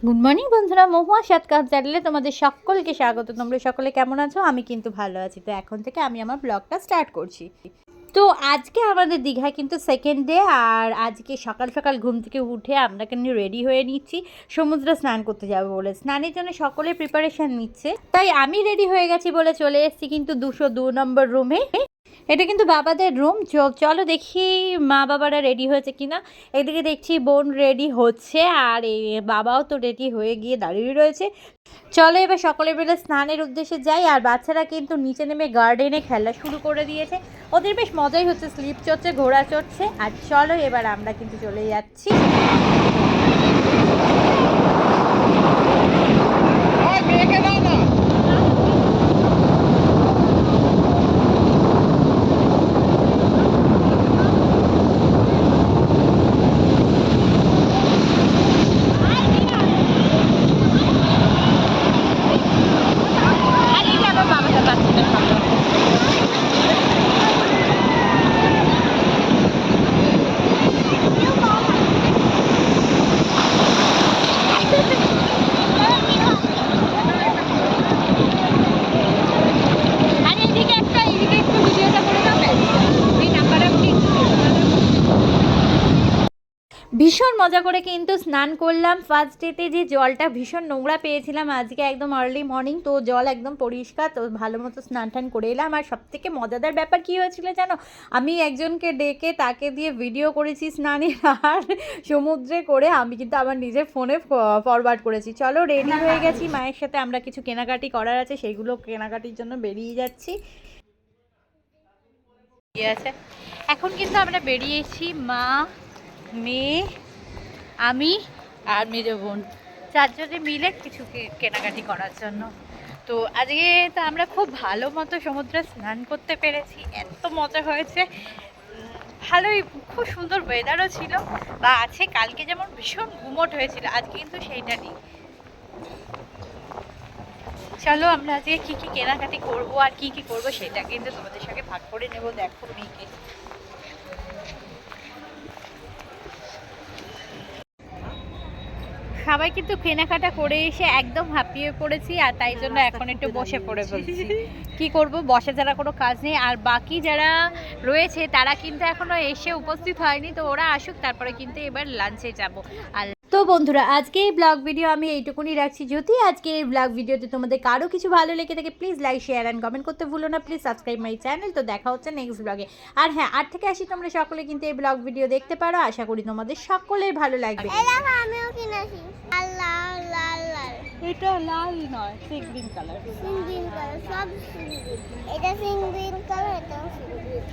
Good morning বন্ধুরা, মহুয়া সাতকাজ চ্যানেলে তোমাদের সকলকে স্বাগত। তোমরা সকলে কেমন আছো? আমি কিন্তু ভালো আছি। তো এখন থেকে আমি আমার ব্লগটা স্টার্ট করছি। তো আজকে আমাদের দীঘায় কিন্তু সেকেন্ড ডে, আর আজকে সকাল সকাল ঘুম থেকে উঠে আমরা কিন্তু রেডি হয়ে নিচ্ছি সমুদ্রে স্নান করতে যাবো বলে। স্নানের জন্য সকলে প্রিপারেশান নিচ্ছে, তাই আমি রেডি হয়ে গেছি বলে চলে এসেছি কিন্তু 202 নম্বর রুমে। এটা কিন্তু বাবাদের রুম। চলো দেখি মা বাবারা রেডি হয়েছে কিনা। এদিকে দেখছি বোন রেডি হচ্ছে, আর এই বাবাও তো রেডি হয়ে গিয়ে দাঁড়িয়ে রয়েছে। চলো এবার সকলে মিলে স্নানের উদ্দেশ্যে যাই। আর বাচ্চারা কিন্তু নিচে নেমে গার্ডেনে খেলা শুরু করে দিয়েছে। ওদের বেশ মজাই হচ্ছে, স্লিপ চড়ছে, ঘোড়া চড়ছে। আর চলো এবার আমরা কিন্তু চলে যাচ্ছি। ভীষণ মজা করে কিন্তু স্নান করলাম। ফার্স্ট ডেতে যে জলটা ভীষণ নোংরা পেয়েছিলাম, আজকে একদম আর্লি মর্নিং তো জল একদম পরিষ্কার। তো ভালো মতো স্নান টান করে এলাম। আর সবথেকে মজাদার ব্যাপার কী হয়েছিল জানো? আমি একজনকে ডেকে তাকে দিয়ে ভিডিও করেছি স্নানের, আর সমুদ্রে করে আমি কিন্তু আমার নিজের ফোনে ফরওয়ার্ড করেছি। চলো রেডি হয়ে গেছি, মায়ের সাথে আমরা কিছু কেনাকাটি করার আছে, সেইগুলো কেনাকাটির জন্য বেরিয়ে যাচ্ছি। আছে এখন কিন্তু আমরা বেরিয়েছি, মা, মেয়ে, আমি আর মেজ বোন, চারজনে মিলে কিছু কেনাকাটি করার জন্য। তো আজকে তো আমরা খুব ভালো মতো সমুদ্রে স্নান করতে পেরেছি, এত মজা হয়েছে। ভালোই, খুব সুন্দর ওয়েদারও ছিল বা আছে। কালকে যেমন ভীষণ গুমোট হয়েছিল, আজকে কিন্তু সেইটা নেই। চলো আমরা আজকে কী কী কেনাকাটি করবো আর কী কী করবো সেটা কিন্তু তোমাদের সঙ্গে ভাগ করে নেবো। দেখো মেয়েকে সবাই কিন্তু কেনাকাটা করে এসে একদম হাঁপিয়ে পড়েছি, আর তাই জন্য এখন একটু বসে পড়ে বলছি। কি করব, বসে যারা কোনো কাজ নেই। আর বাকি যারা রয়েছে তারা কিন্তু এখনো এসে উপস্থিত হয়নি, তো ওরা আসুক তারপরে কিন্তু এবার লাঞ্চে যাব। আর তো বন্ধুরা, আজকে এই ব্লগ ভিডিও আমি এইটুকুনি রাখছি। যদি আজকে এই ব্লগ ভিডিওতে তোমাদের কারো কিছু ভালো লেগে থাকে, please like, share and comment করতে ভুলো না। Please subscribe my channel. তো দেখা হচ্ছে নেক্সট ব্লগে। আর হ্যাঁ, 8 থেকে 80 তোমরা সকলে কিন্তু এই ব্লগ ভিডিও দেখতে পারো। আশা করি তোমাদের সকলের ভালো লাগবে। আমিও কিনেছি। লাল লাল লাল, এটা লাল নয়, sea green colour. Singh green colour, সব সিং গ্রিন। এটা সিং গ্রিন কালার, এটাও সিং গ্রিন।